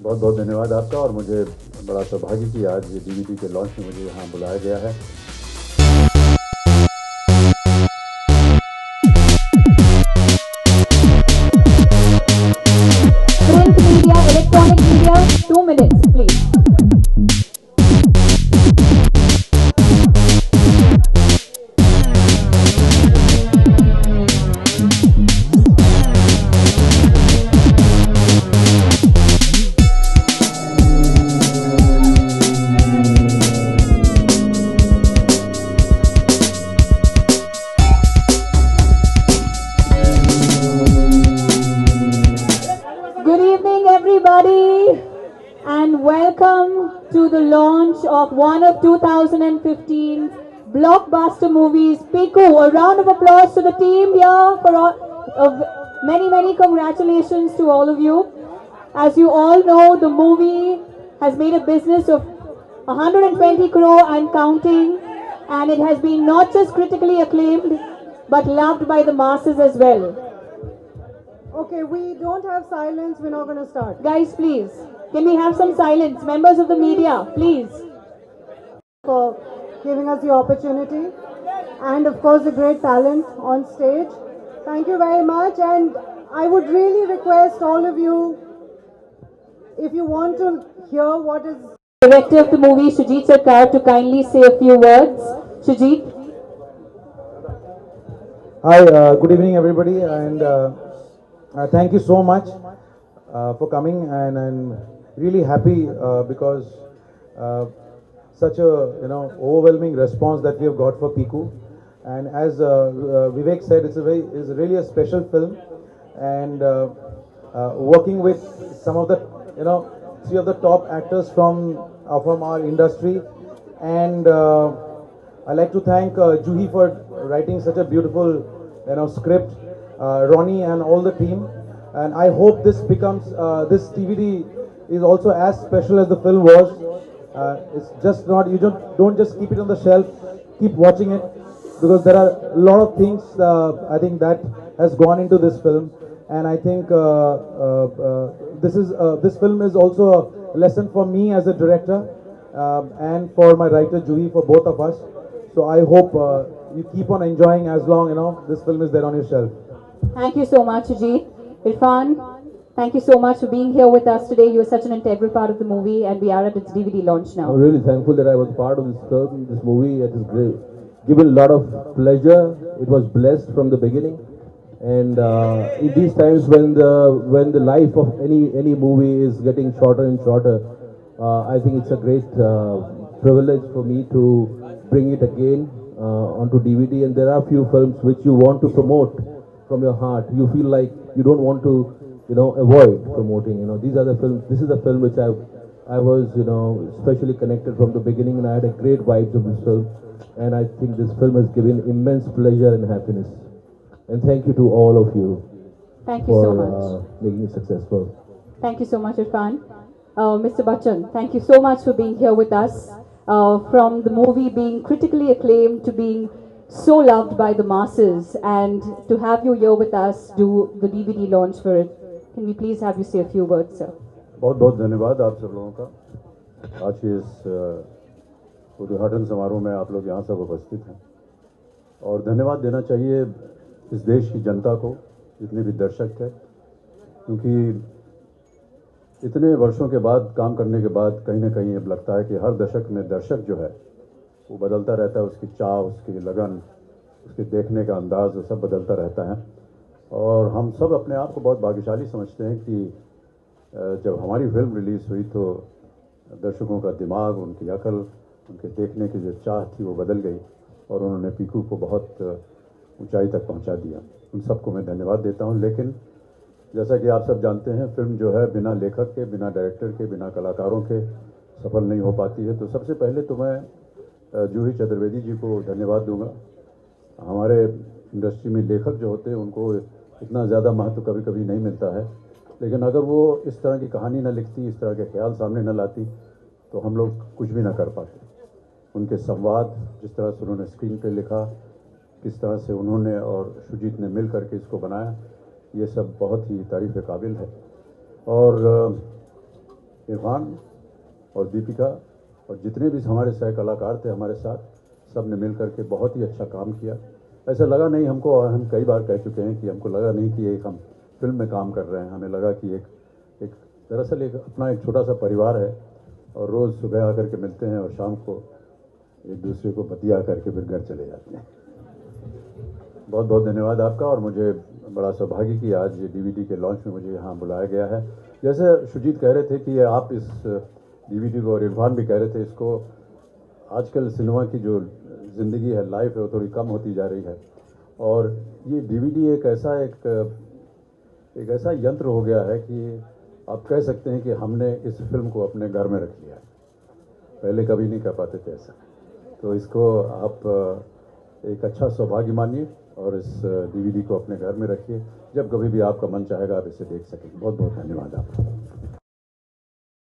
बहुत बहुत धन्यवाद आपका और मुझे बड़ा सौभाग्य कि आज डीवीडी के लॉन्च में मुझे यहाँ बुलाया गया है। Print media, electronic media, 2 minutes, please. Good evening, everybody, and welcome to the launch of one of 2015 blockbuster movies, Piku. A round of applause to the team here for many congratulations to all of you. As you all know, the movie has made a business of 120 crore and counting, and it has been not just critically acclaimed, but loved by the masses as well. Okay, we don't have silence. We're not going to start. Guys, please, can we have some silence? Members of the media, please. For giving us the opportunity, and of course the great talent on stage. Thank you very much, and I would really request all of you, if you want to hear what is... Director of the movie, Shoojit Sircar, to kindly say a few words. Shoojit. Hi, good evening everybody, and thank you so much for coming, and I'm really happy because such a overwhelming response that we have got for Piku. And as Vivek said, it's really a special film, and working with some of the three of the top actors from our industry, and I'd like to thank Juhi for writing such a beautiful script, Ronnie and all the team, and I hope this becomes this DVD is also as special as the film was. It's just not, you don't just keep it on the shelf, keep watching it, because there are a lot of things I think that has gone into this film, and I think this film is also a lesson for me as a director and for my writer Juhi, for both of us. So I hope you keep on enjoying as long this film is there on your shelf. Thank you so much, Ajit. Irfan, thank you so much for being here with us today. You are such an integral part of the movie, and we are at its DVD launch now. I'm really thankful that I was part of this film, this movie. It is great. Given a lot of pleasure. It was blessed from the beginning. And in these times when the life of any movie is getting shorter and shorter, I think it's a great privilege for me to bring it again onto DVD. And there are few films which you want to promote from your heart. You feel like you don't want to, avoid promoting. These are the films. This is a film which I was, especially connected from the beginning, and I had a great vibes of this film. And I think this film has given immense pleasure and happiness. And thank you to all of you. Thank you so much. For making it successful. Thank you so much, Irfan. Mr. Bachchan, thank you so much for being here with us. From the movie being critically acclaimed to being so loved by the masses, and to have you here with us do the DVD launch for it. Can we please have you say a few words, sir? बहुत बहुत धन्यवाद आप सब लोगों का। आज के इस उद्घाटन समारोह में आप लोग यहाँ सब उपस्थित हैं, और धन्यवाद देना चाहिए इस देश की जनता को, जितने भी दर्शक थे, क्योंकि इतने वर्षों के बाद काम करने के बाद कहीं ना कहीं अब लगता है कि हर दशक में दर्शक जो है वो बदलता रहता है, उसकी चाह, उसकी लगन, उसके देखने का अंदाज, वो सब बदलता रहता है। और हम सब अपने आप को बहुत भाग्यशाली समझते हैं कि जब हमारी फिल्म रिलीज़ हुई तो दर्शकों का दिमाग, उनकी अकल, उनके देखने की जो चाह थी वो बदल गई, और उन्होंने पीकू को बहुत ऊंचाई तक पहुंचा दिया। उन सबको मैं धन्यवाद देता हूं। लेकिन जैसा कि आप सब जानते हैं, फिल्म जो है बिना लेखक के, बिना डायरेक्टर के, बिना कलाकारों के सफल नहीं हो पाती है। तो सबसे पहले तो मैं जूही चतुर्वेदी जी को धन्यवाद दूंगा। हमारे इंडस्ट्री में लेखक जो होते हैं उनको इतना ज़्यादा महत्व कभी कभी नहीं मिलता है, लेकिन अगर वो इस तरह की कहानी न लिखती, इस तरह के ख्याल सामने न लाती, तो हम लोग कुछ भी ना कर पाते। उनके संवाद, जिस तरह से उन्होंने स्क्रीन पे लिखा, किस तरह से उन्होंने और शुजीत ने मिल करके इसको बनाया, ये सब बहुत ही तारीफ़ काबिल है। और इरफान और दीपिका और जितने भी हमारे सह कलाकार थे हमारे साथ, सब ने मिल करके बहुत ही अच्छा काम किया। ऐसा लगा नहीं हमको, और हम कई बार कह चुके हैं कि हमको लगा नहीं कि एक हम फिल्म में काम कर रहे हैं। हमें लगा कि एक दरअसल एक अपना एक छोटा सा परिवार है और रोज़ सुबह आकर के मिलते हैं और शाम को एक दूसरे को बतिया करके फिर घर चले जाते हैं। बहुत बहुत धन्यवाद आपका, और मुझे बड़ा सौभाग्य कि आज डीवीडी के लॉन्च में मुझे यहाँ बुलाया गया है। जैसे सुजीत कह रहे थे कि आप इस डीवीडी को, और इरफान भी कह रहे थे, इसको आजकल सिनेमा की जो ज़िंदगी है, लाइफ है, वो थोड़ी कम होती जा रही है, और ये डीवीडी एक ऐसा यंत्र हो गया है कि आप कह सकते हैं कि हमने इस फिल्म को अपने घर में रख लिया है। पहले कभी नहीं कर पाते थे ऐसा, तो इसको आप एक अच्छा सौभाग्य मानिए और इस डीवीडी को अपने घर में रखिए। जब कभी भी आपका मन चाहेगा आप इसे देख सकें। बहुत बहुत धन्यवाद आपका।